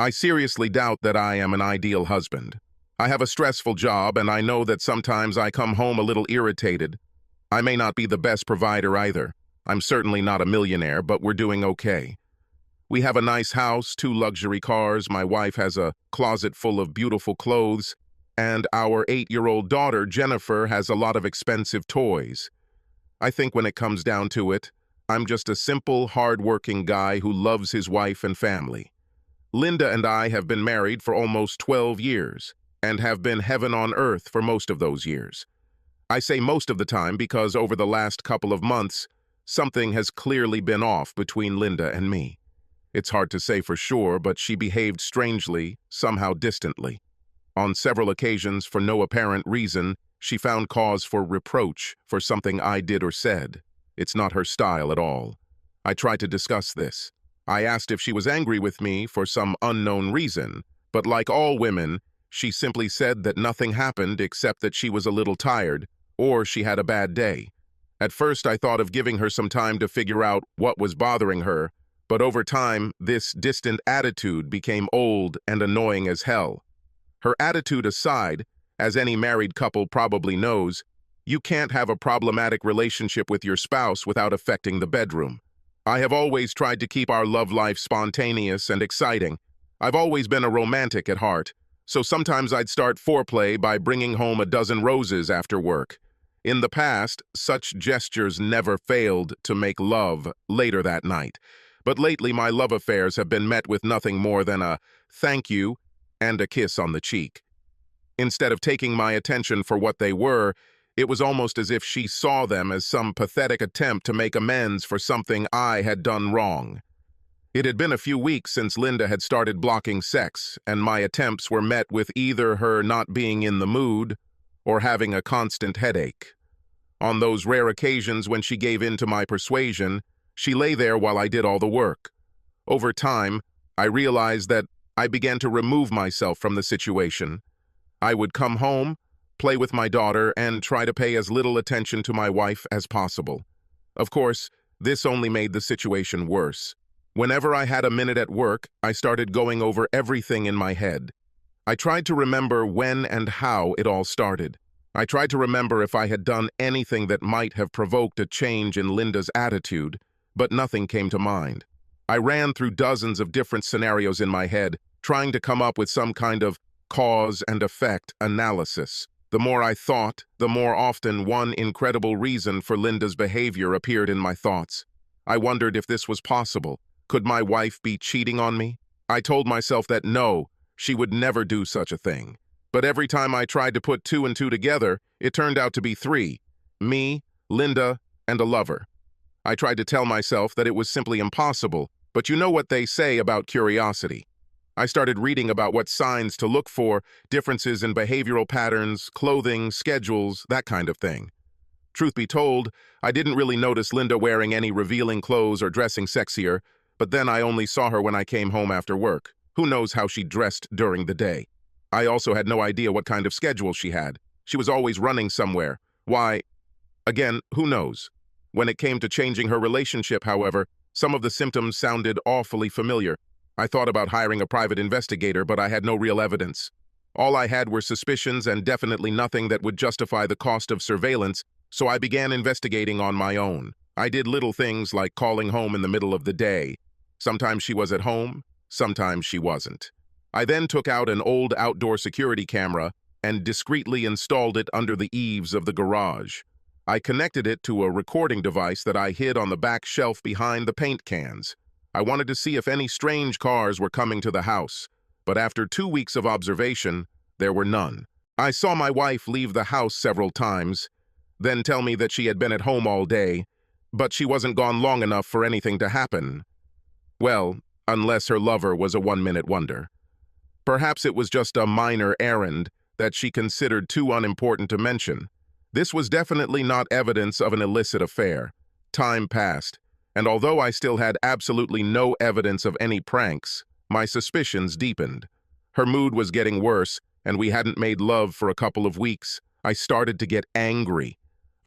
I seriously doubt that I am an ideal husband. I have a stressful job, and I know that sometimes I come home a little irritated. I may not be the best provider either. I'm certainly not a millionaire, but we're doing okay. We have a nice house, 2 luxury cars, my wife has a closet full of beautiful clothes, and our 8-year-old daughter, Jennifer, has a lot of expensive toys. I think when it comes down to it, I'm just a simple, hard-working guy who loves his wife and family. Linda and I have been married for almost 12 years, and have been heaven on earth for most of those years. I say most of the time because over the last couple of months, something has clearly been off between Linda and me. It's hard to say for sure, but she behaved strangely, somehow distantly. On several occasions, for no apparent reason, she found cause for reproach for something I did or said. It's not her style at all. I tried to discuss this. I asked if she was angry with me for some unknown reason, but like all women, she simply said that nothing happened except that she was a little tired, or she had a bad day. At first, I thought of giving her some time to figure out what was bothering her, but over time, this distant attitude became old and annoying as hell. Her attitude aside, as any married couple probably knows, you can't have a problematic relationship with your spouse without affecting the bedroom. I have always tried to keep our love life spontaneous and exciting. I've always been a romantic at heart, so sometimes I'd start foreplay by bringing home a dozen roses after work. In the past, such gestures never failed to make love later that night. But lately my love affairs have been met with nothing more than a thank you and a kiss on the cheek. Instead of taking my attention for what they were, it was almost as if she saw them as some pathetic attempt to make amends for something I had done wrong. It had been a few weeks since Linda had started blocking sex, and my attempts were met with either her not being in the mood or having a constant headache. On those rare occasions when she gave in to my persuasion, she lay there while I did all the work. Over time, I realized that I began to remove myself from the situation. I would come home, play with my daughter, and try to pay as little attention to my wife as possible. Of course, this only made the situation worse. Whenever I had a minute at work, I started going over everything in my head. I tried to remember when and how it all started. I tried to remember if I had done anything that might have provoked a change in Linda's attitude, but nothing came to mind. I ran through dozens of different scenarios in my head, trying to come up with some kind of cause and effect analysis. The more I thought, the more often one incredible reason for Linda's behavior appeared in my thoughts. I wondered if this was possible. Could my wife be cheating on me? I told myself that no, she would never do such a thing. But every time I tried to put 2 and 2 together, it turned out to be 3. Me, Linda, and a lover. I tried to tell myself that it was simply impossible, but you know what they say about curiosity. I started reading about what signs to look for, differences in behavioral patterns, clothing, schedules, that kind of thing. Truth be told, I didn't really notice Linda wearing any revealing clothes or dressing sexier, but then I only saw her when I came home after work. Who knows how she dressed during the day? I also had no idea what kind of schedule she had. She was always running somewhere. Why? Again, who knows? When it came to changing her relationship, however, some of the symptoms sounded awfully familiar. I thought about hiring a private investigator, but I had no real evidence. All I had were suspicions and definitely nothing that would justify the cost of surveillance, so I began investigating on my own. I did little things like calling home in the middle of the day. Sometimes she was at home, sometimes she wasn't. I then took out an old outdoor security camera and discreetly installed it under the eaves of the garage. I connected it to a recording device that I hid on the back shelf behind the paint cans. I wanted to see if any strange cars were coming to the house, but after 2 weeks of observation, there were none. I saw my wife leave the house several times, then tell me that she had been at home all day, but she wasn't gone long enough for anything to happen. Well, unless her lover was a one-minute wonder. Perhaps it was just a minor errand that she considered too unimportant to mention. This was definitely not evidence of an illicit affair. Time passed, and although I still had absolutely no evidence of any pranks, my suspicions deepened. Her mood was getting worse, and we hadn't made love for a couple of weeks. I started to get angry.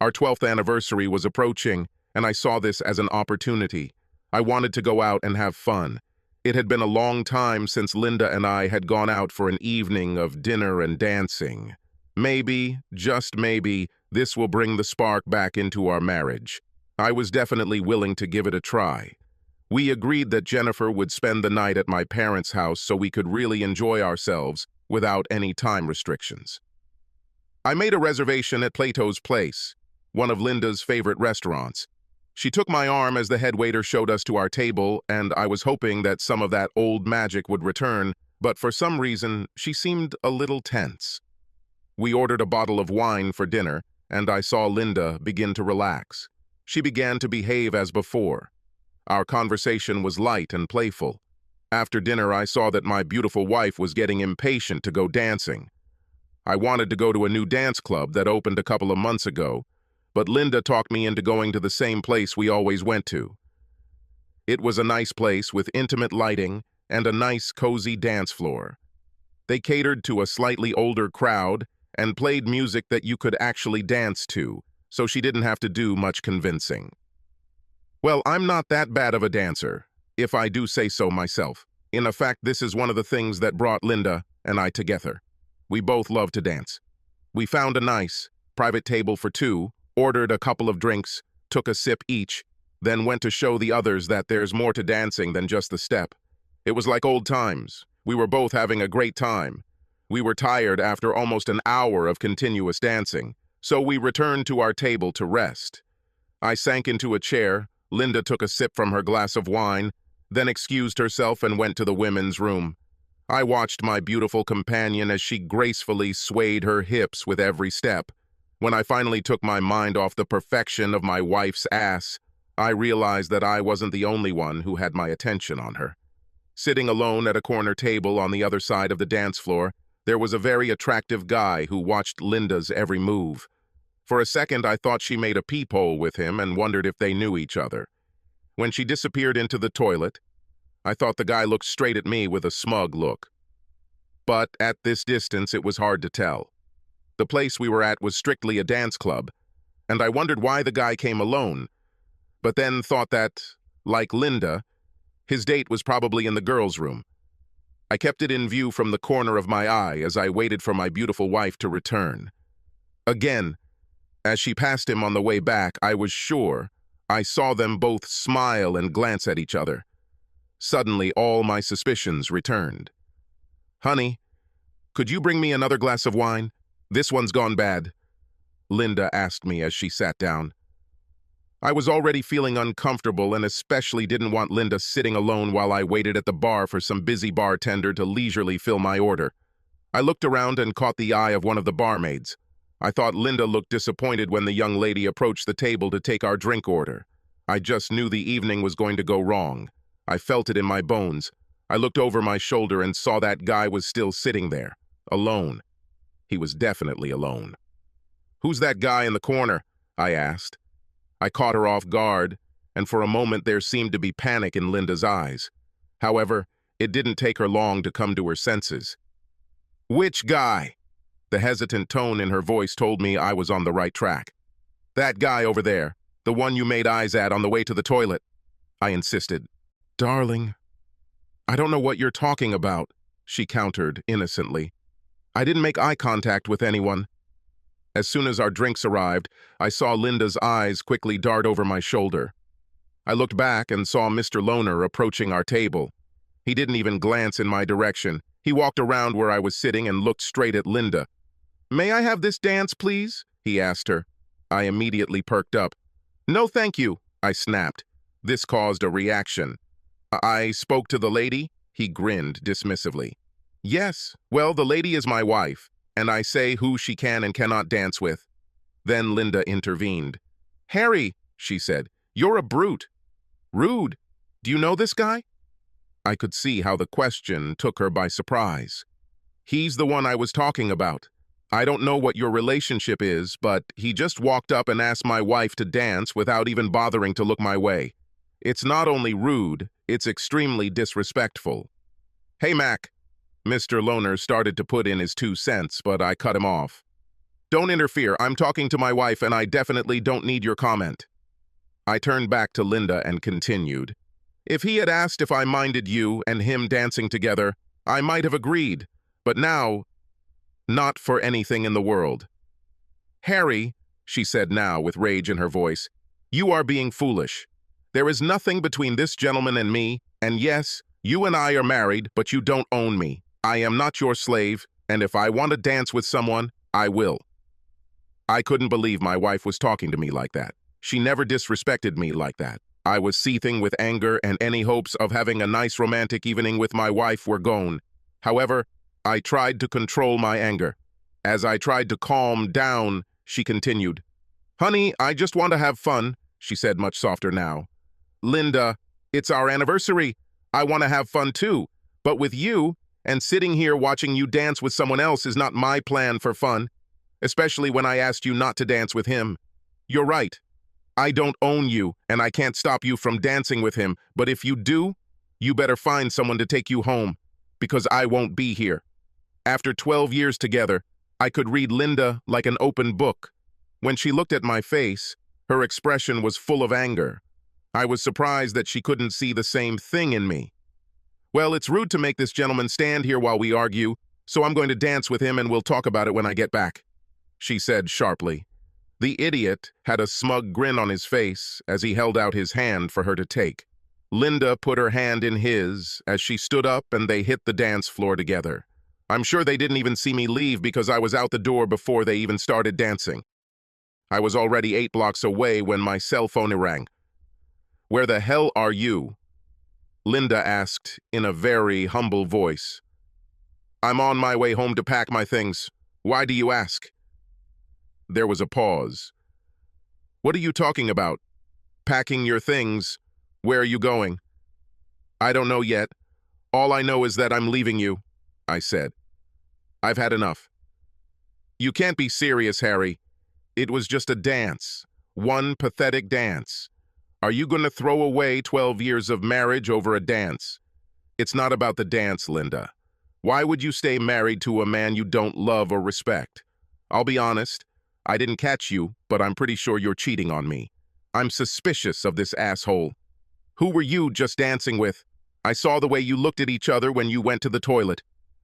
Our 12th anniversary was approaching, and I saw this as an opportunity. I wanted to go out and have fun. It had been a long time since Linda and I had gone out for an evening of dinner and dancing. Maybe, just maybe, this will bring the spark back into our marriage. I was definitely willing to give it a try. We agreed that Jennifer would spend the night at my parents' house so we could really enjoy ourselves without any time restrictions. I made a reservation at Plato's Place, one of Linda's favorite restaurants. She took my arm as the head waiter showed us to our table, and I was hoping that some of that old magic would return, but for some reason, she seemed a little tense. We ordered a bottle of wine for dinner, and I saw Linda begin to relax. She began to behave as before. Our conversation was light and playful. After dinner, I saw that my beautiful wife was getting impatient to go dancing. I wanted to go to a new dance club that opened a couple of months ago, but Linda talked me into going to the same place we always went to. It was a nice place with intimate lighting and a nice, cozy dance floor. They catered to a slightly older crowd and played music that you could actually dance to, so she didn't have to do much convincing. Well, I'm not that bad of a dancer, if I do say so myself. In fact, this is one of the things that brought Linda and I together. We both love to dance. We found a nice, private table for two, ordered a couple of drinks, took a sip each, then went to show the others that there's more to dancing than just the step. It was like old times. We were both having a great time. We were tired after almost an hour of continuous dancing, so we returned to our table to rest. I sank into a chair, Linda took a sip from her glass of wine, then excused herself and went to the women's room. I watched my beautiful companion as she gracefully swayed her hips with every step. When I finally took my mind off the perfection of my wife's ass, I realized that I wasn't the only one who had my attention on her. Sitting alone at a corner table on the other side of the dance floor, there was a very attractive guy who watched Linda's every move. For a second, I thought she made a peephole with him and wondered if they knew each other. When she disappeared into the toilet, I thought the guy looked straight at me with a smug look. But at this distance, it was hard to tell. The place we were at was strictly a dance club, and I wondered why the guy came alone, but then thought that, like Linda, his date was probably in the girls' room. I kept it in view from the corner of my eye as I waited for my beautiful wife to return. Again, as she passed him on the way back, I was sure I saw them both smile and glance at each other. Suddenly, all my suspicions returned. "Honey, could you bring me another glass of wine? This one's gone bad," Linda asked me as she sat down. I was already feeling uncomfortable and especially didn't want Linda sitting alone while I waited at the bar for some busy bartender to leisurely fill my order. I looked around and caught the eye of one of the barmaids. I thought Linda looked disappointed when the young lady approached the table to take our drink order. I just knew the evening was going to go wrong. I felt it in my bones. I looked over my shoulder and saw that guy was still sitting there, alone. He was definitely alone. "Who's that guy in the corner?" I asked. I caught her off guard, and for a moment there seemed to be panic in Linda's eyes. However, it didn't take her long to come to her senses. "Which guy?" The hesitant tone in her voice told me I was on the right track. "That guy over there, the one you made eyes at on the way to the toilet," I insisted. "Darling, I don't know what you're talking about," she countered innocently. "I didn't make eye contact with anyone." As soon as our drinks arrived, I saw Linda's eyes quickly dart over my shoulder. I looked back and saw Mr. Loner approaching our table. He didn't even glance in my direction. He walked around where I was sitting and looked straight at Linda. "May I have this dance, please?" he asked her. I immediately perked up. "No, thank you," I snapped. This caused a reaction. "I spoke to the lady?" He grinned dismissively. "Yes, well, the lady is my wife, and I say who she can and cannot dance with." Then Linda intervened. "Harry," she said, "you're a brute. Rude. Do you know this guy?" I could see how the question took her by surprise. "He's the one I was talking about. I don't know what your relationship is, but he just walked up and asked my wife to dance without even bothering to look my way. It's not only rude, it's extremely disrespectful." "Hey, Mac." Mr. Loner started to put in his 2 cents, but I cut him off. "Don't interfere. I'm talking to my wife, and I definitely don't need your comment." I turned back to Linda and continued. If he had asked if I minded you and him dancing together, I might have agreed, but now, not for anything in the world. Harry, she said now with rage in her voice, you are being foolish. There is nothing between this gentleman and me, and yes, you and I are married, but you don't own me. I am not your slave, and if I want to dance with someone, I will. I couldn't believe my wife was talking to me like that. She never disrespected me like that. I was seething with anger, and any hopes of having a nice romantic evening with my wife were gone. However, I tried to control my anger. As I tried to calm down, she continued. Honey, I just want to have fun, she said much softer now. Linda, it's our anniversary. I want to have fun too. But with you, and sitting here watching you dance with someone else is not my plan for fun, especially when I asked you not to dance with him. You're right. I don't own you, and I can't stop you from dancing with him, but if you do, you better find someone to take you home, because I won't be here. After 12 years together, I could read Linda like an open book. When she looked at my face, her expression was full of anger. I was surprised that she couldn't see the same thing in me. Well, it's rude to make this gentleman stand here while we argue, so I'm going to dance with him and we'll talk about it when I get back, she said sharply. The idiot had a smug grin on his face as he held out his hand for her to take. Linda put her hand in his as she stood up and they hit the dance floor together. I'm sure they didn't even see me leave because I was out the door before they even started dancing. I was already 8 blocks away when my cell phone rang. Where the hell are you? Linda asked in a very humble voice. I'm on my way home to pack my things. Why do you ask? There was a pause. What are you talking about? Packing your things? Where are you going? I don't know yet. All I know is that I'm leaving you, I said. I've had enough. You can't be serious, Harry. It was just a dance. One pathetic dance. Are you going to throw away 12 years of marriage over a dance? It's not about the dance, Linda. Why would you stay married to a man you don't love or respect? I'll be honest. I didn't catch you, but I'm pretty sure you're cheating on me. I'm suspicious of this asshole. Who were you just dancing with? I saw the way you looked at each other when you went to the toilet.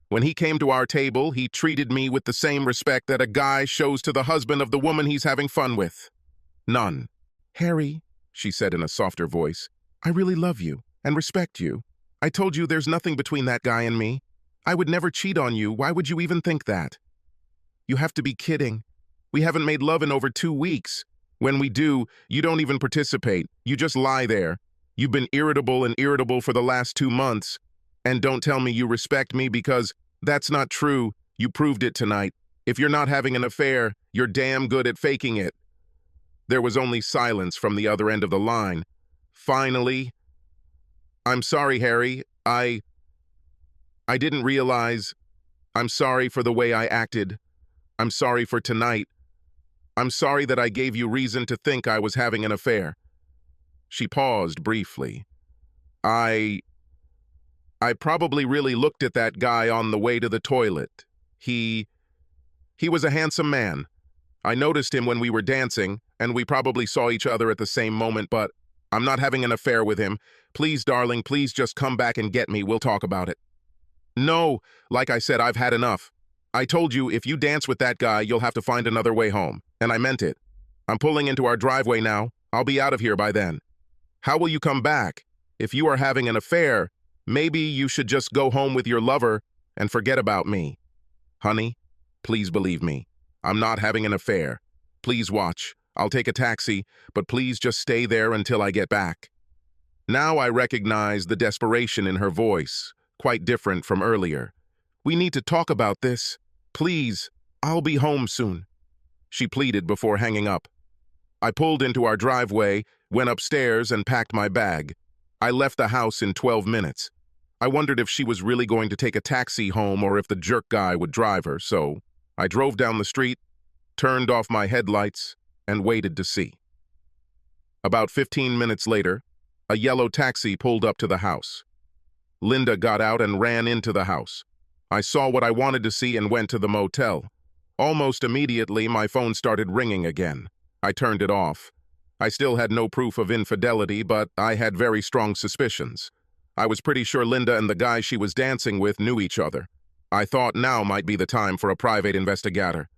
When he came to our table, he treated me with the same respect that a guy shows to the husband of the woman he's having fun with. None. Harry, she said in a softer voice, I really love you and respect you. I told you there's nothing between that guy and me. I would never cheat on you. Why would you even think that? You have to be kidding. We haven't made love in over 2 weeks. When we do, you don't even participate. You just lie there. You've been irritable for the last 2 months. And don't tell me you respect me because that's not true. You proved it tonight. If you're not having an affair, you're damn good at faking it. There was only silence from the other end of the line. Finally, I'm sorry, Harry. I didn't realize. I'm sorry for the way I acted. I'm sorry for tonight. I'm sorry that I gave you reason to think I was having an affair. She paused briefly. I probably really looked at that guy on the way to the toilet. He was a handsome man. I noticed him when we were dancing, and we probably saw each other at the same moment, but I'm not having an affair with him. Please, darling, please just come back and get me. We'll talk about it. No, like I said, I've had enough. I told you if you dance with that guy, you'll have to find another way home. And I meant it. I'm pulling into our driveway now. I'll be out of here by then. How will you come back? If you are having an affair, maybe you should just go home with your lover and forget about me. Honey, please believe me. I'm not having an affair. Please watch. I'll take a taxi, but please just stay there until I get back. Now I recognize the desperation in her voice, quite different from earlier. We need to talk about this. Please, I'll be home soon, she pleaded before hanging up. I pulled into our driveway, went upstairs, and packed my bag. I left the house in 12 minutes. I wondered if she was really going to take a taxi home or if the jerk guy would drive her, so I drove down the street, turned off my headlights, and waited to see. About 15 minutes later, a yellow taxi pulled up to the house. Linda got out and ran into the house. I saw what I wanted to see and went to the motel. Almost immediately, my phone started ringing again. I turned it off. I still had no proof of infidelity, but I had very strong suspicions. I was pretty sure Linda and the guy she was dancing with knew each other. I thought now might be the time for a private investigator.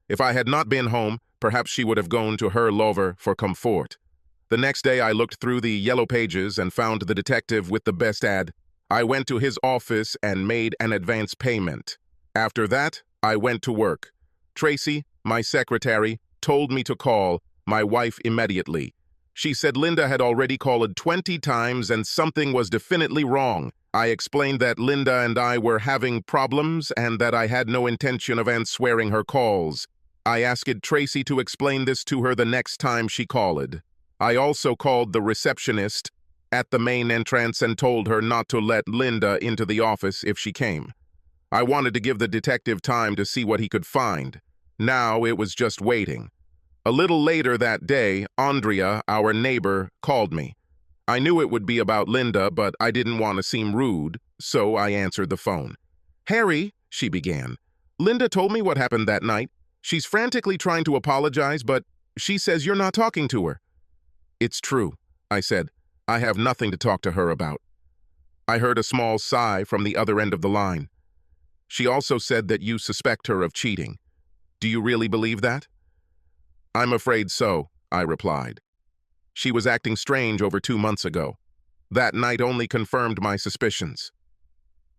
If I had not been home, perhaps she would have gone to her lover for comfort. The next day I looked through the yellow pages and found the detective with the best ad. I went to his office and made an advance payment. After that, I went to work. Tracy, my secretary, told me to call my wife immediately. She said Linda had already called 20 times and something was definitely wrong. I explained that Linda and I were having problems and that I had no intention of answering her calls. I asked Tracy to explain this to her the next time she called. I also called the receptionist at the main entrance and told her not to let Linda into the office if she came. I wanted to give the detective time to see what he could find. Now it was just waiting. A little later that day, Andrea, our neighbor, called me. I knew it would be about Linda, but I didn't want to seem rude, so I answered the phone. "Harry," she began, "Linda told me what happened that night. She's frantically trying to apologize, but she says you're not talking to her." "It's true," I said. "I have nothing to talk to her about." I heard a small sigh from the other end of the line. "She also said that you suspect her of cheating. Do you really believe that?" "I'm afraid so," I replied. "She was acting strange over 2 months ago. That night only confirmed my suspicions."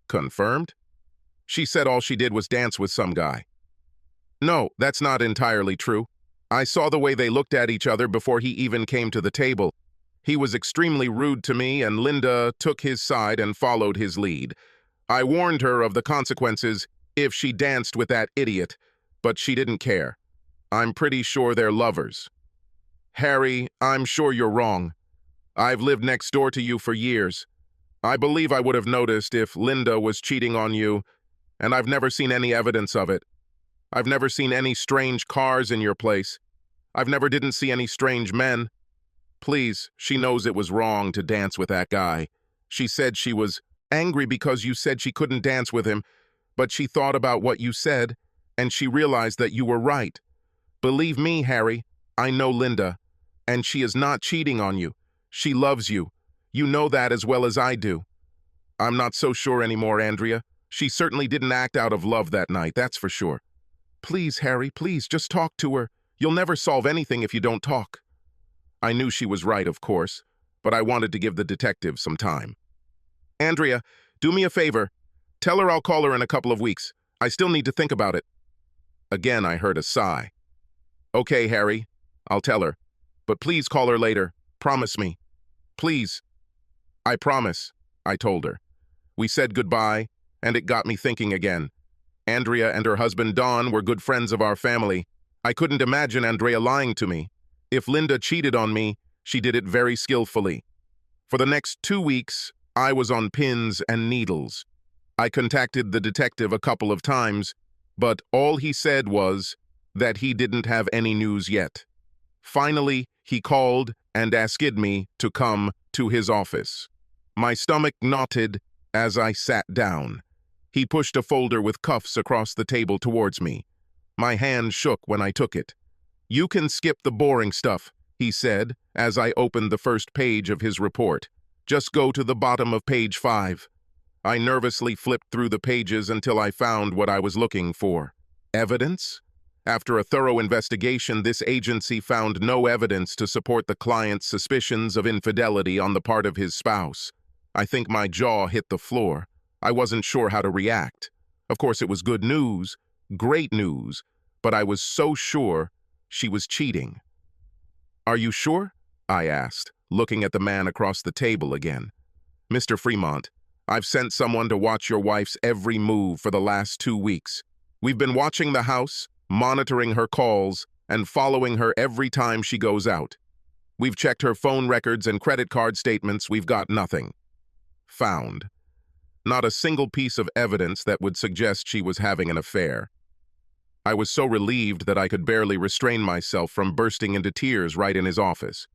"Confirmed?" "She said all she did was dance with some guy." "No, that's not entirely true. I saw the way they looked at each other before he even came to the table. He was extremely rude to me, and Linda took his side and followed his lead. I warned her of the consequences if she danced with that idiot, but she didn't care. I'm pretty sure they're lovers." "Harry, I'm sure you're wrong. I've lived next door to you for years. I believe I would have noticed if Linda was cheating on you, and I've never seen any evidence of it. I've never seen any strange cars in your place. I've never didn't see any strange men. Please, she knows it was wrong to dance with that guy. She said she was angry because you said she couldn't dance with him, but she thought about what you said, and she realized that you were right. Believe me, Harry, I know Linda, and she is not cheating on you. She loves you. You know that as well as I do." "I'm not so sure anymore, Andrea. She certainly didn't act out of love that night, that's for sure." "Please, Harry, please, just talk to her. You'll never solve anything if you don't talk." I knew she was right, of course, but I wanted to give the detective some time. "Andrea, do me a favor. Tell her I'll call her in a couple of weeks. I still need to think about it." Again, I heard a sigh. "Okay, Harry, I'll tell her. But please call her later. Promise me. Please." "I promise," I told her. We said goodbye, and it got me thinking again. Andrea and her husband Don were good friends of our family. I couldn't imagine Andrea lying to me. If Linda cheated on me, she did it very skillfully. For the next 2 weeks, I was on pins and needles. I contacted the detective a couple of times, but all he said was that he didn't have any news yet. Finally, he called and asked me to come to his office. My stomach knotted as I sat down. He pushed a folder with cuffs across the table towards me. My hand shook when I took it. "You can skip the boring stuff," he said as I opened the first page of his report. "Just go to the bottom of page 5. I nervously flipped through the pages until I found what I was looking for. Evidence? After a thorough investigation, this agency found no evidence to support the client's suspicions of infidelity on the part of his spouse. I think my jaw hit the floor. I wasn't sure how to react. Of course, it was good news, great news, but I was so sure she was cheating. "Are you sure?" I asked, looking at the man across the table again. "Mr. Fremont, I've sent someone to watch your wife's every move for the last 2 weeks. We've been watching the house, monitoring her calls, and following her every time she goes out. We've checked her phone records and credit card statements. We've got nothing found. Not a single piece of evidence that would suggest she was having an affair." I was so relieved that I could barely restrain myself from bursting into tears right in his office.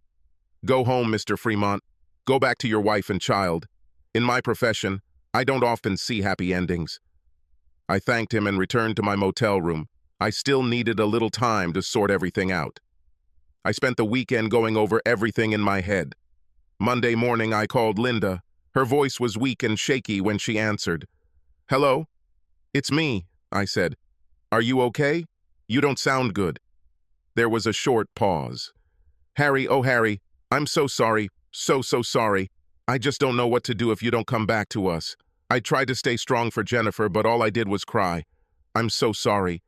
"Go home, Mr. Fremont. Go back to your wife and child. In my profession, I don't often see happy endings." I thanked him and returned to my motel room. I still needed a little time to sort everything out. I spent the weekend going over everything in my head. Monday morning, I called Linda. Her voice was weak and shaky when she answered. "Hello? It's me," I said. "Are you okay? You don't sound good." There was a short pause. "Harry, oh Harry, I'm so sorry, so sorry. I just don't know what to do if you don't come back to us. I tried to stay strong for Jennifer, but all I did was cry. I'm so sorry.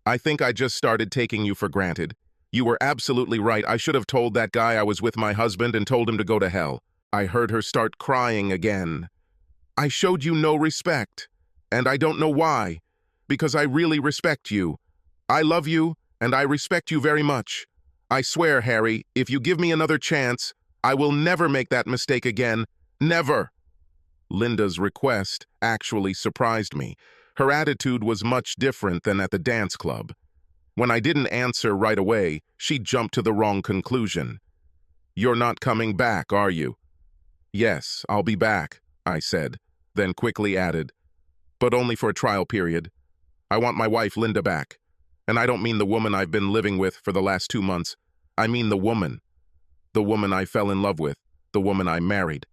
I think I just started taking you for granted. You were absolutely right. I should have told that guy I was with my husband and told him to go to hell." I heard her start crying again. "I showed you no respect, and I don't know why, because I really respect you. I love you, and I respect you very much. I swear, Harry, if you give me another chance, I will never make that mistake again. Never." Linda's request actually surprised me. Her attitude was much different than at the dance club. When I didn't answer right away, she jumped to the wrong conclusion. "You're not coming back, are you?" "Yes, I'll be back," I said, then quickly added, "but only for a trial period. I want my wife Linda back. And I don't mean the woman I've been living with for the last 2 months. I mean the woman. The woman I fell in love with. The woman I married.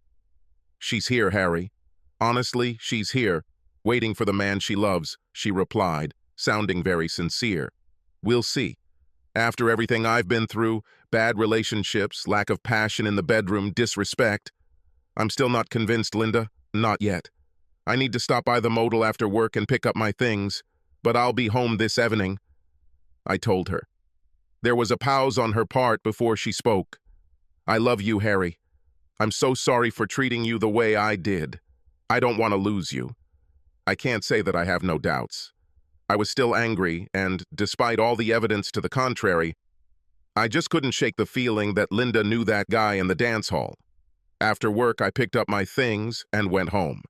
She's here, Harry. Honestly, she's here, waiting for the man she loves," she replied, sounding very sincere. "We'll see. After everything I've been through, bad relationships, lack of passion in the bedroom, disrespect, I'm still not convinced, Linda. Not yet. I need to stop by the motel after work and pick up my things, but I'll be home this evening," I told her. There was a pause on her part before she spoke. "I love you, Harry. I'm so sorry for treating you the way I did. I don't want to lose you." I can't say that I have no doubts. I was still angry, and despite all the evidence to the contrary, I just couldn't shake the feeling that Linda knew that guy in the dance hall. After work, I picked up my things and went home.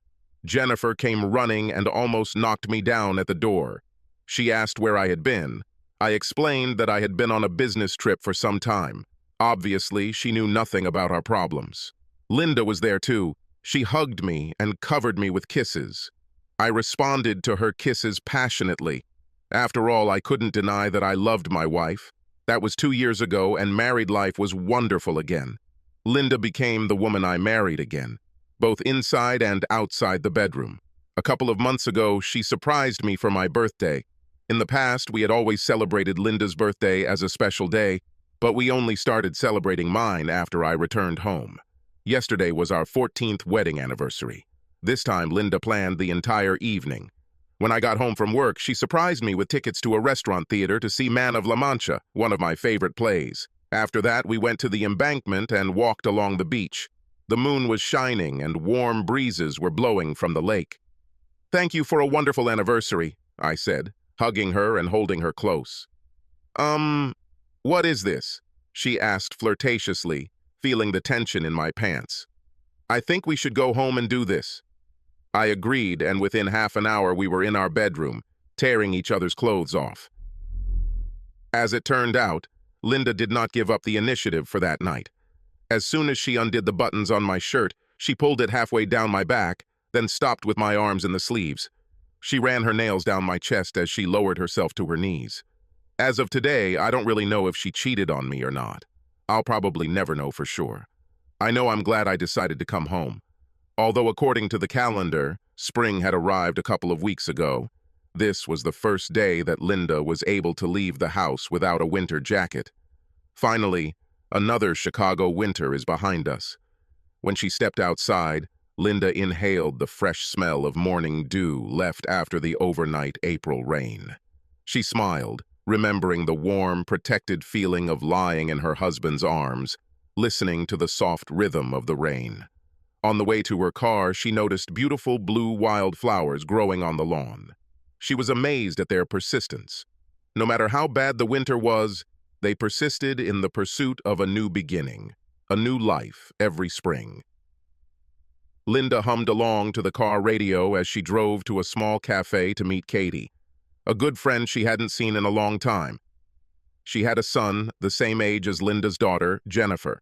Jennifer came running and almost knocked me down at the door. She asked where I had been. I explained that I had been on a business trip for some time. Obviously, she knew nothing about our problems. Linda was there too. She hugged me and covered me with kisses. I responded to her kisses passionately. After all, I couldn't deny that I loved my wife. That was 2 years ago, and married life was wonderful again. Linda became the woman I married again, both inside and outside the bedroom. A couple of months ago, she surprised me for my birthday. In the past, we had always celebrated Linda's birthday as a special day, but we only started celebrating mine after I returned home. Yesterday was our 14th wedding anniversary. This time, Linda planned the entire evening. When I got home from work, she surprised me with tickets to a restaurant theater to see Man of La Mancha, one of my favorite plays. After that, we went to the embankment and walked along the beach. The moon was shining and warm breezes were blowing from the lake. "Thank you for a wonderful anniversary," I said, hugging her and holding her close. What is this?" she asked flirtatiously, feeling the tension in my pants. "I think we should go home and do this." I agreed, and within half an hour we were in our bedroom, tearing each other's clothes off. As it turned out, Linda did not give up the initiative for that night. As soon as she undid the buttons on my shirt, she pulled it halfway down my back, then stopped with my arms in the sleeves. She ran her nails down my chest as she lowered herself to her knees. As of today, I don't really know if she cheated on me or not. I'll probably never know for sure. I know I'm glad I decided to come home. Although according to the calendar, spring had arrived a couple of weeks ago, this was the first day that Linda was able to leave the house without a winter jacket. Finally, another Chicago winter is behind us. When she stepped outside, Linda inhaled the fresh smell of morning dew left after the overnight April rain. She smiled, remembering the warm, protected feeling of lying in her husband's arms, listening to the soft rhythm of the rain. On the way to her car, she noticed beautiful blue wildflowers growing on the lawn. She was amazed at their persistence. No matter how bad the winter was, they persisted in the pursuit of a new beginning, a new life every spring. Linda hummed along to the car radio as she drove to a small cafe to meet Katie, a good friend she hadn't seen in a long time. She had a son the same age as Linda's daughter, Jennifer.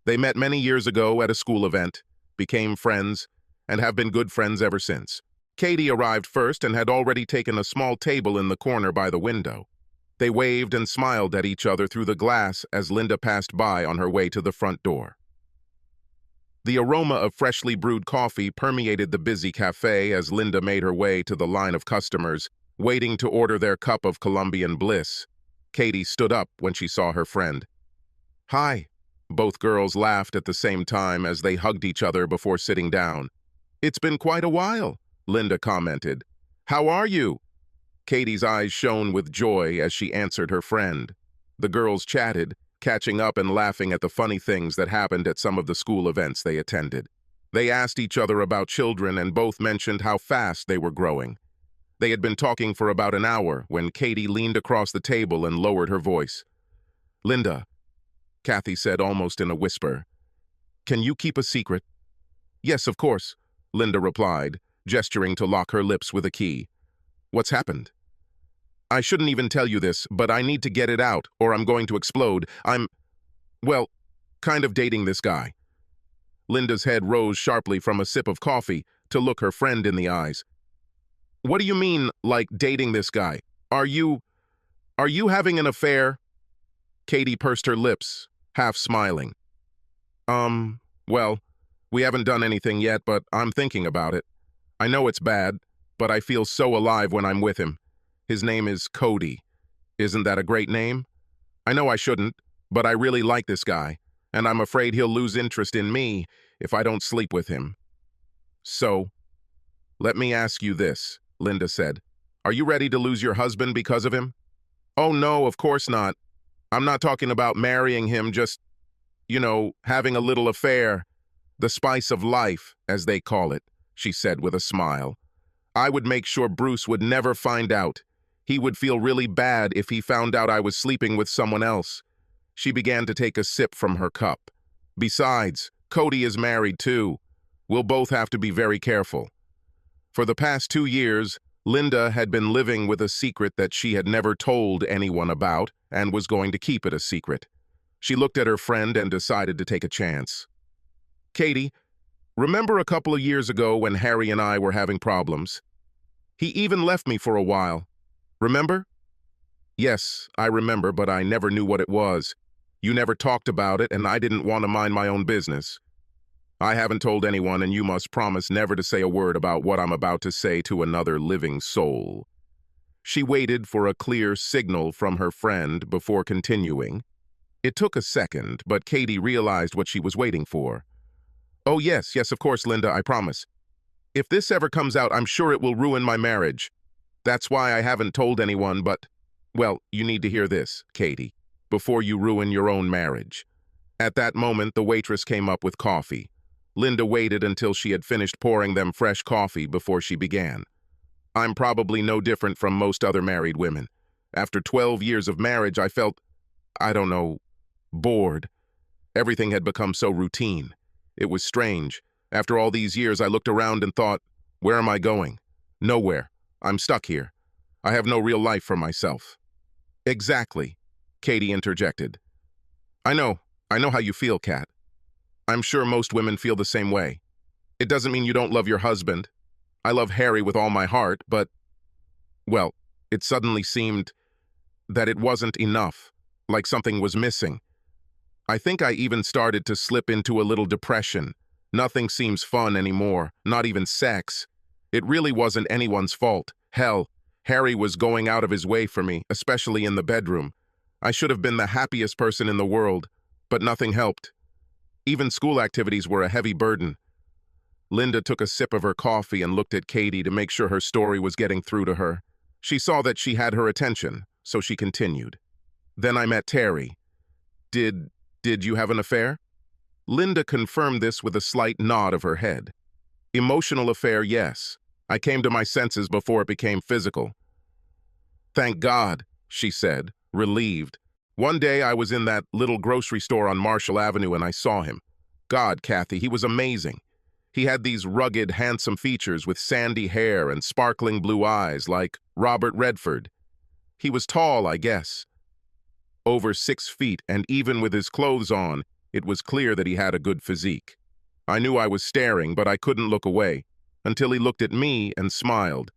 They met many years ago at a school event, became friends, and have been good friends ever since. Katie arrived first and had already taken a small table in the corner by the window. They waved and smiled at each other through the glass as Linda passed by on her way to the front door. The aroma of freshly brewed coffee permeated the busy cafe as Linda made her way to the line of customers, waiting to order their cup of Colombian bliss. Katie stood up when she saw her friend. "Hi." Both girls laughed at the same time as they hugged each other before sitting down. "It's been quite a while," Linda commented. "How are you?" Katie's eyes shone with joy as she answered her friend. The girls chatted, catching up and laughing at the funny things that happened at some of the school events they attended. They asked each other about children and both mentioned how fast they were growing. They had been talking for about an hour when Katie leaned across the table and lowered her voice. "Linda," Kathy said almost in a whisper, "can you keep a secret?" "Yes, of course," Linda replied, gesturing to lock her lips with a key. "What's happened?" "I shouldn't even tell you this, but I need to get it out or I'm going to explode. Well, kind of dating this guy." Linda's head rose sharply from a sip of coffee to look her friend in the eyes. "What do you mean, like dating this guy? Are you having an affair?" Katie pursed her lips, half smiling. Well, we haven't done anything yet, but I'm thinking about it. I know it's bad, but I feel so alive when I'm with him. His name is Cody. Isn't that a great name? I know I shouldn't, but I really like this guy, and I'm afraid he'll lose interest in me if I don't sleep with him." "So, let me ask you this," Linda said. "Are you ready to lose your husband because of him?" "Oh no, of course not. I'm not talking about marrying him, just, having a little affair. The spice of life, as they call it," she said with a smile. "I would make sure Bruce would never find out. He would feel really bad if he found out I was sleeping with someone else." She began to take a sip from her cup. "Besides, Cody is married too. We'll both have to be very careful." For the past 2 years, Linda had been living with a secret that she had never told anyone about and was going to keep it a secret. She looked at her friend and decided to take a chance. "Katie, remember a couple of years ago when Harry and I were having problems? He even left me for a while. Remember?" "Yes, I remember, but I never knew what it was. You never talked about it, and I didn't want to mind my own business. I haven't told anyone, and you must promise never to say a word about what I'm about to say to another living soul." She waited for a clear signal from her friend before continuing. It took a second, but Katie realized what she was waiting for. "Oh, yes, of course, Linda, I promise. If this ever comes out, I'm sure it will ruin my marriage. That's why I haven't told anyone, but, well, you need to hear this, Katie, before you ruin your own marriage." At that moment, the waitress came up with coffee. Linda waited until she had finished pouring them fresh coffee before she began. "I'm probably no different from most other married women. After 12 years of marriage, I felt, bored. Everything had become so routine. It was strange. After all these years, I looked around and thought, where am I going? Nowhere. I'm stuck here. I have no real life for myself." "Exactly," Katie interjected. I know how you feel, Kat. I'm sure most women feel the same way. It doesn't mean you don't love your husband. I love Harry with all my heart, but, well, it suddenly seemed that it wasn't enough, like something was missing. I think I even started to slip into a little depression. Nothing seems fun anymore, not even sex. It really wasn't anyone's fault. Hell, Harry was going out of his way for me, especially in the bedroom. I should have been the happiest person in the world, but nothing helped. Even school activities were a heavy burden. Linda took a sip of her coffee and looked at Katie to make sure her story was getting through to her. She saw that she had her attention, so she continued. "Then I met Terry. Did you have an affair?" Linda confirmed this with a slight nod of her head. "Emotional affair, yes. I came to my senses before it became physical." "Thank God," she said, relieved. "One day I was in that little grocery store on Marshall Avenue and I saw him. God, Kathy, he was amazing. He had these rugged, handsome features with sandy hair and sparkling blue eyes like Robert Redford. He was tall, I guess. Over 6 feet, and even with his clothes on, it was clear that he had a good physique. I knew I was staring, but I couldn't look away, until he looked at me and smiled.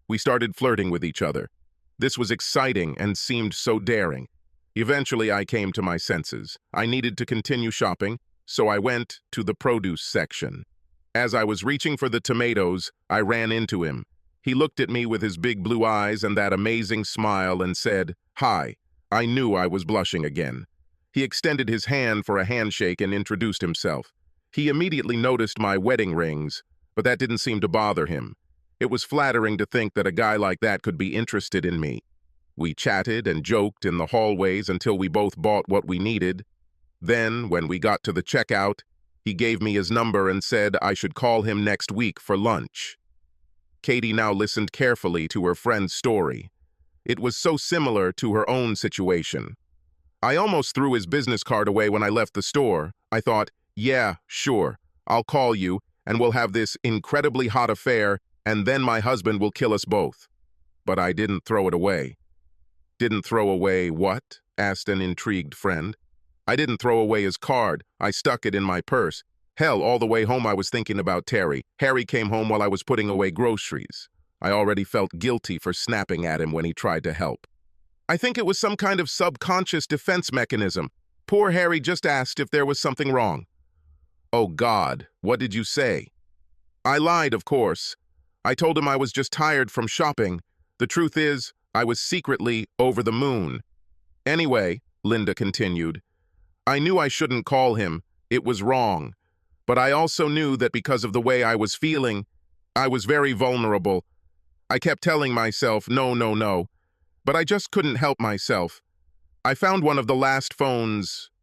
We started flirting with each other. This was exciting and seemed so daring. Eventually, I came to my senses. I needed to continue shopping, so I went to the produce section. As I was reaching for the tomatoes, I ran into him. He looked at me with his big blue eyes and that amazing smile and said, "Hi." I knew I was blushing again. He extended his hand for a handshake and introduced himself. He immediately noticed my wedding rings, but that didn't seem to bother him. It was flattering to think that a guy like that could be interested in me. We chatted and joked in the hallways until we both bought what we needed. Then, when we got to the checkout, he gave me his number and said I should call him next week for lunch. Katie now listened carefully to her friend's story. It was so similar to her own situation. I almost threw his business card away when I left the store. I thought, yeah, sure, I'll call you, and we'll have this incredibly hot affair, and then my husband will kill us both. But I didn't throw it away. Didn't throw away what? Asked an intrigued friend. I didn't throw away his card. I stuck it in my purse. Hell, all the way home I was thinking about Terry. Harry came home while I was putting away groceries. I already felt guilty for snapping at him when he tried to help. I think it was some kind of subconscious defense mechanism. Poor Harry just asked if there was something wrong. Oh God, what did you say? I lied, of course. I told him I was just tired from shopping. The truth is, I was secretly over the moon. Anyway, Linda continued, I knew I shouldn't call him. It was wrong. But I also knew that because of the way I was feeling, I was very vulnerable. I kept telling myself, no, no, no. But I just couldn't help myself. I found one of the last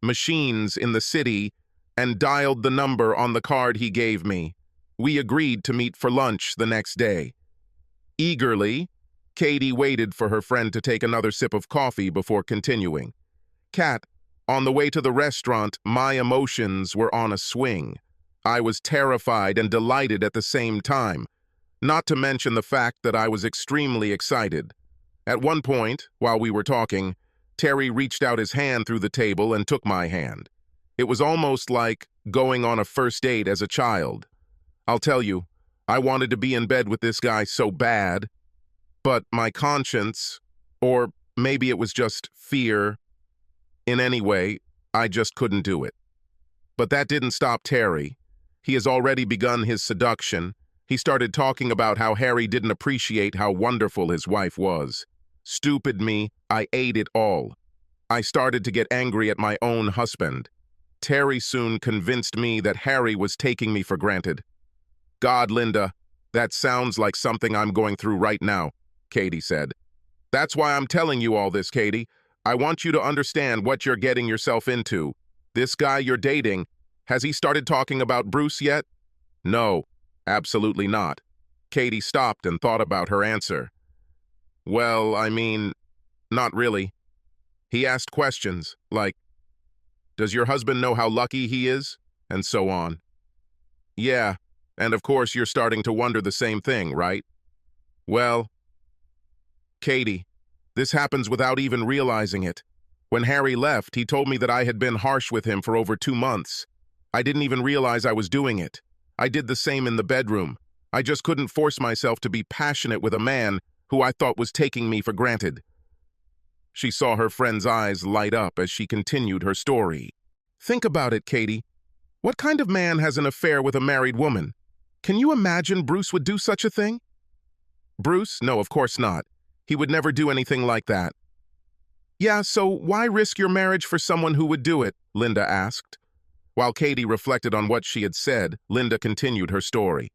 machines in the city and dialed the number on the card he gave me. We agreed to meet for lunch the next day. Eagerly, Katie waited for her friend to take another sip of coffee before continuing. Kat, on the way to the restaurant, my emotions were on a swing. I was terrified and delighted at the same time, not to mention the fact that I was extremely excited. At one point, while we were talking, Terry reached out his hand through the table and took my hand. It was almost like going on a first date as a child. I'll tell you, I wanted to be in bed with this guy so bad, but my conscience, or maybe it was just fear, in any way, I just couldn't do it. But that didn't stop Terry. He has already begun his seduction. He started talking about how Harry didn't appreciate how wonderful his wife was. Stupid me, I ate it all. I started to get angry at my own husband. Terry soon convinced me that Harry was taking me for granted. God, Linda, that sounds like something I'm going through right now, Katie said. That's why I'm telling you all this, Katie. I want you to understand what you're getting yourself into. This guy you're dating, has he started talking about Bruce yet? No, absolutely not. Katie stopped and thought about her answer. Well, I mean, not really. He asked questions, like, does your husband know how lucky he is? And so on. Yeah, and of course you're starting to wonder the same thing, right? Well, Katie, this happens without even realizing it. When Harry left, he told me that I had been harsh with him for over 2 months. I didn't even realize I was doing it. I did the same in the bedroom. I just couldn't force myself to be passionate with a man who I thought was taking me for granted. She saw her friend's eyes light up as she continued her story. Think about it, Katie. What kind of man has an affair with a married woman? Can you imagine Bruce would do such a thing? Bruce? No, of course not. He would never do anything like that. Yeah, so why risk your marriage for someone who would do it? Linda asked. While Katie reflected on what she had said, Linda continued her story.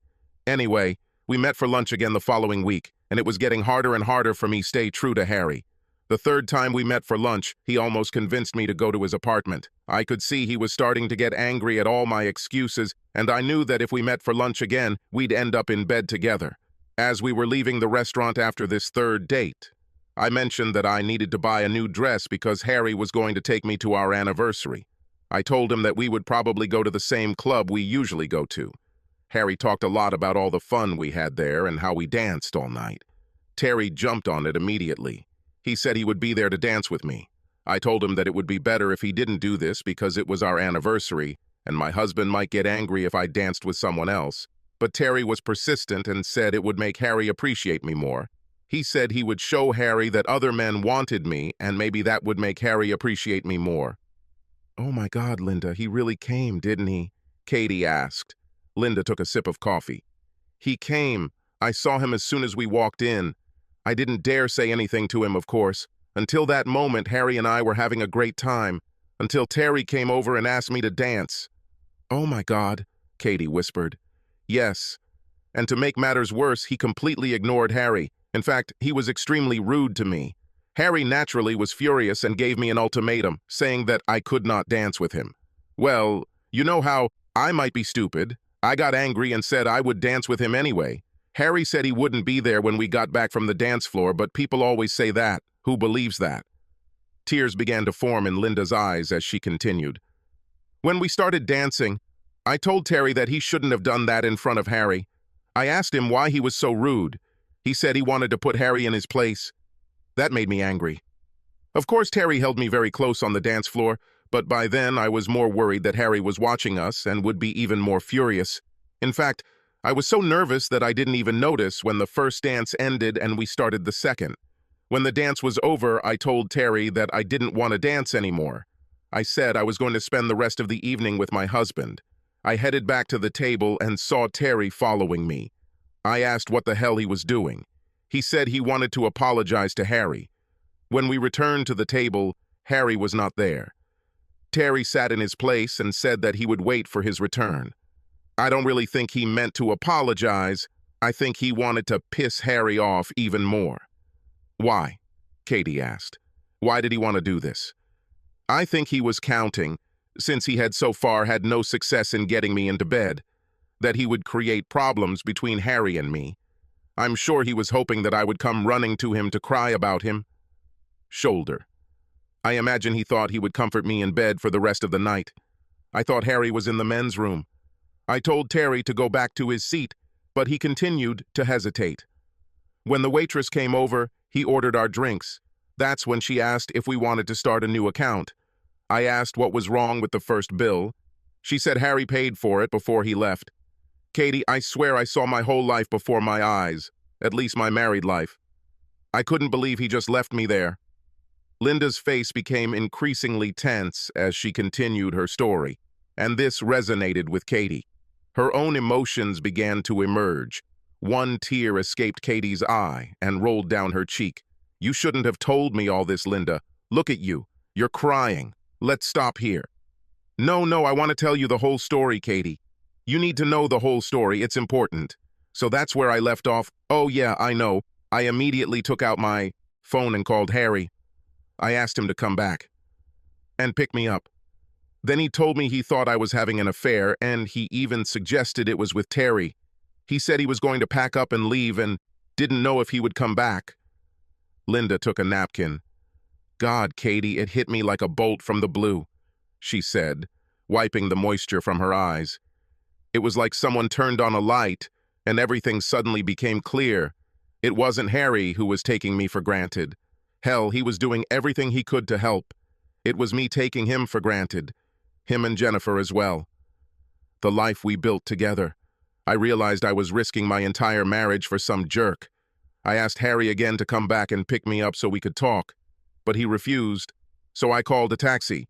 Anyway, we met for lunch again the following week, and it was getting harder and harder for me to stay true to Harry. The third time we met for lunch, he almost convinced me to go to his apartment. I could see he was starting to get angry at all my excuses, and I knew that if we met for lunch again, we'd end up in bed together. As we were leaving the restaurant after this third date, I mentioned that I needed to buy a new dress because Harry was going to take me to our anniversary. I told him that we would probably go to the same club we usually go to. Harry talked a lot about all the fun we had there and how we danced all night. Terry jumped on it immediately. He said he would be there to dance with me. I told him that it would be better if he didn't do this because it was our anniversary, and my husband might get angry if I danced with someone else. But Terry was persistent and said it would make Harry appreciate me more. He said he would show Harry that other men wanted me, and maybe that would make Harry appreciate me more. "Oh my God, Linda, he really came, didn't he?" Katie asked. Linda took a sip of coffee. "He came. I saw him as soon as we walked in. I didn't dare say anything to him, of course. Until that moment, Harry and I were having a great time, until Terry came over and asked me to dance." "Oh my God," Katie whispered. "Yes. And to make matters worse, he completely ignored Harry. In fact, he was extremely rude to me. Harry naturally was furious and gave me an ultimatum, saying that I could not dance with him. Well, you know how I might be stupid. I got angry and said I would dance with him anyway. Harry said he wouldn't be there when we got back from the dance floor, but people always say that. Who believes that?" Tears began to form in Linda's eyes as she continued. "When we started dancing, I told Terry that he shouldn't have done that in front of Harry. I asked him why he was so rude. He said he wanted to put Harry in his place. That made me angry. Of course, Terry held me very close on the dance floor, but by then I was more worried that Harry was watching us and would be even more furious. In fact, I was so nervous that I didn't even notice when the first dance ended and we started the second. When the dance was over, I told Terry that I didn't want to dance anymore. I said I was going to spend the rest of the evening with my husband. I headed back to the table and saw Terry following me. I asked what the hell he was doing. He said he wanted to apologize to Harry. When we returned to the table, Harry was not there. Terry sat in his place and said that he would wait for his return. I don't really think he meant to apologize. I think he wanted to piss Harry off even more. "Why?" Katie asked. "Why did he want to do this?" I think he was counting, since he had so far had no success in getting me into bed, that he would create problems between Harry and me. I'm sure he was hoping that I would come running to him to cry about him. Shoulder. I imagine he thought he would comfort me in bed for the rest of the night. I thought Harry was in the men's room. I told Terry to go back to his seat, but he continued to hesitate. When the waitress came over, he ordered our drinks. That's when she asked if we wanted to start a new account. I asked what was wrong with the first bill. She said Harry paid for it before he left. Katie, I swear I saw my whole life before my eyes, at least my married life. I couldn't believe he just left me there. Linda's face became increasingly tense as she continued her story, and this resonated with Katie. Her own emotions began to emerge. One tear escaped Katie's eye and rolled down her cheek. "You shouldn't have told me all this, Linda. Look at you. You're crying. Let's stop here." No, I want to tell you the whole story, Katie. You need to know the whole story. It's important. So that's where I left off. Oh yeah, I know. I immediately took out my phone and called Harry. I asked him to come back and pick me up. Then he told me he thought I was having an affair, and he even suggested it was with Terry. He said he was going to pack up and leave and didn't know if he would come back. Linda took a napkin. "God, Katie, it hit me like a bolt from the blue," she said, wiping the moisture from her eyes. "It was like someone turned on a light, and everything suddenly became clear. It wasn't Harry who was taking me for granted. Hell, he was doing everything he could to help. It was me taking him for granted. Him and Jennifer as well. The life we built together. I realized I was risking my entire marriage for some jerk. I asked Harry again to come back and pick me up so we could talk, but he refused, so I called a taxi."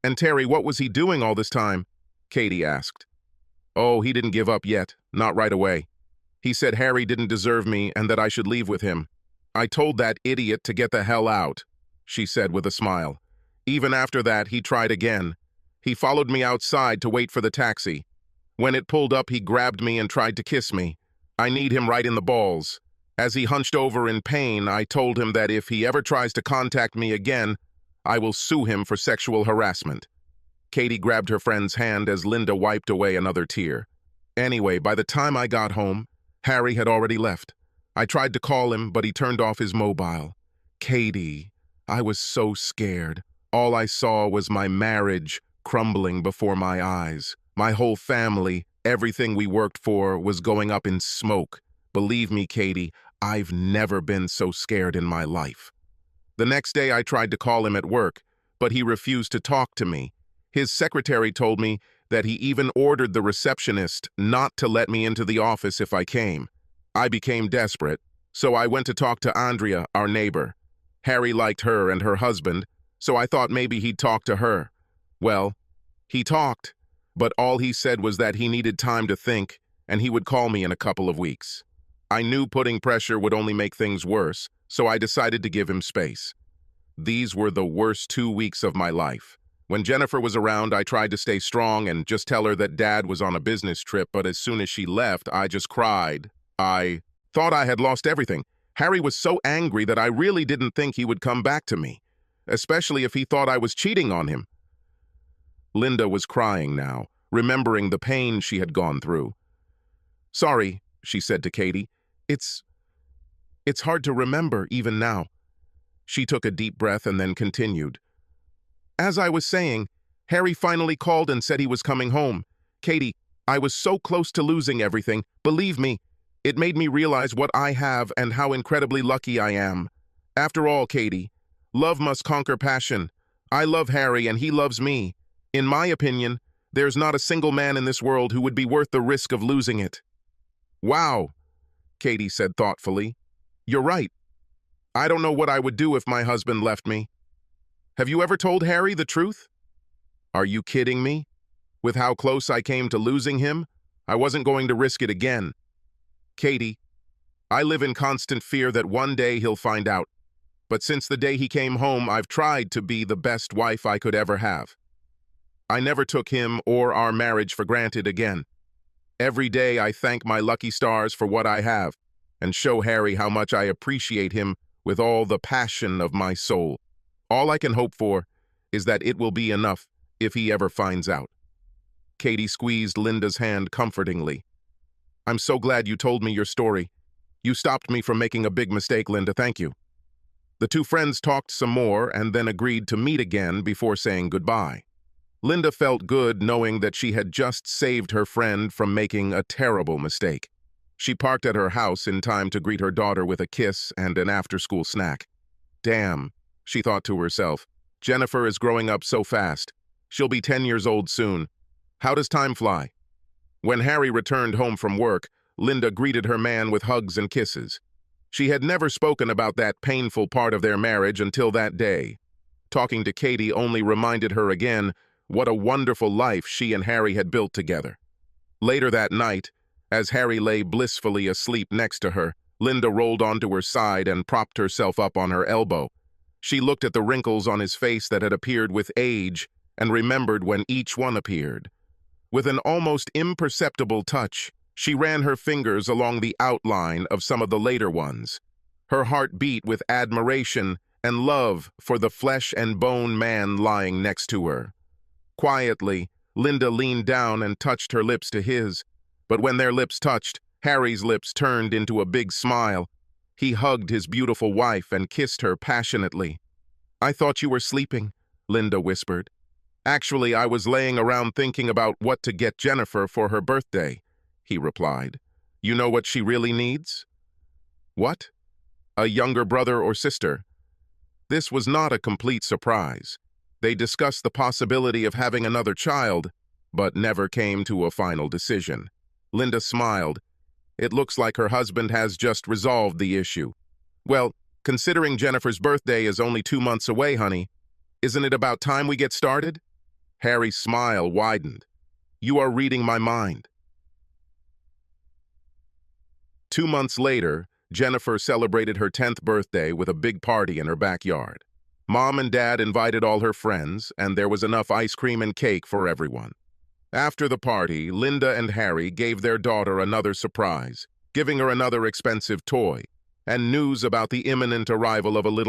"And Terry, what was he doing all this time?" Katie asked. "Oh, he didn't give up yet, not right away. He said Harry didn't deserve me and that I should leave with him. I told that idiot to get the hell out," she said with a smile. "Even after that, he tried again. He followed me outside to wait for the taxi. When it pulled up, he grabbed me and tried to kiss me. I kneed him right in the balls. As he hunched over in pain, I told him that if he ever tries to contact me again, I will sue him for sexual harassment." Katie grabbed her friend's hand as Linda wiped away another tear. "Anyway, by the time I got home, Harry had already left. I tried to call him, but he turned off his mobile. Katie, I was so scared. All I saw was my marriage crumbling before my eyes. My whole family, everything we worked for, was going up in smoke. Believe me, Katie, I've never been so scared in my life." The next day I tried to call him at work, but he refused to talk to me. His secretary told me that he even ordered the receptionist not to let me into the office if I came. I became desperate. So I went to talk to Andrea, our neighbor. Harry liked her and her husband, so I thought maybe he'd talk to her. Well, he talked, but all he said was that he needed time to think, and he would call me in a couple of weeks. I knew putting pressure would only make things worse, so I decided to give him space. These were the worst 2 weeks of my life. When Jennifer was around, I tried to stay strong and just tell her that Dad was on a business trip, but as soon as she left, I just cried. I thought I had lost everything. Harry was so angry that I really didn't think he would come back to me, especially if he thought I was cheating on him. Linda was crying now, remembering the pain she had gone through. "Sorry," she said to Katie. It's hard to remember even now." She took a deep breath and then continued. "As I was saying, Harry finally called and said he was coming home. Katie, I was so close to losing everything. Believe me, it made me realize what I have and how incredibly lucky I am. After all, Katie, love must conquer passion. I love Harry and he loves me. In my opinion, there's not a single man in this world who would be worth the risk of losing it." "Wow," Katie said thoughtfully. "You're right. I don't know what I would do if my husband left me. Have you ever told Harry the truth?" "Are you kidding me? With how close I came to losing him, I wasn't going to risk it again. Katie, I live in constant fear that one day he'll find out. But since the day he came home, I've tried to be the best wife I could ever have. I never took him or our marriage for granted again. Every day I thank my lucky stars for what I have and show Harry how much I appreciate him with all the passion of my soul. All I can hope for is that it will be enough if he ever finds out." Katie squeezed Linda's hand comfortingly. "I'm so glad you told me your story. You stopped me from making a big mistake, Linda. Thank you." The two friends talked some more and then agreed to meet again before saying goodbye. Linda felt good knowing that she had just saved her friend from making a terrible mistake. She parked at her house in time to greet her daughter with a kiss and an after-school snack. "Damn," she thought to herself, "Jennifer is growing up so fast. She'll be 10 years old soon. How does time fly?" When Harry returned home from work, Linda greeted her man with hugs and kisses. She had never spoken about that painful part of their marriage until that day. Talking to Katie only reminded her again what a wonderful life she and Harry had built together. Later that night, as Harry lay blissfully asleep next to her, Linda rolled onto her side and propped herself up on her elbow. She looked at the wrinkles on his face that had appeared with age and remembered when each one appeared. With an almost imperceptible touch, she ran her fingers along the outline of some of the later ones. Her heart beat with admiration and love for the flesh-and-bone man lying next to her. Quietly, Linda leaned down and touched her lips to his, but when their lips touched, Harry's lips turned into a big smile. He hugged his beautiful wife and kissed her passionately. "I thought you were sleeping," Linda whispered. "Actually, I was laying around thinking about what to get Jennifer for her birthday," he replied. "You know what she really needs?" "What?" "A younger brother or sister." This was not a complete surprise. They discussed the possibility of having another child, but never came to a final decision. Linda smiled. It looks like her husband has just resolved the issue. "Well, considering Jennifer's birthday is only 2 months away, honey, isn't it about time we get started?" Harry's smile widened. "You are reading my mind." 2 months later, Jennifer celebrated her 10th birthday with a big party in her backyard. Mom and Dad invited all her friends, and there was enough ice cream and cake for everyone. After the party, Linda and Harry gave their daughter another surprise, giving her another expensive toy, and news about the imminent arrival of a little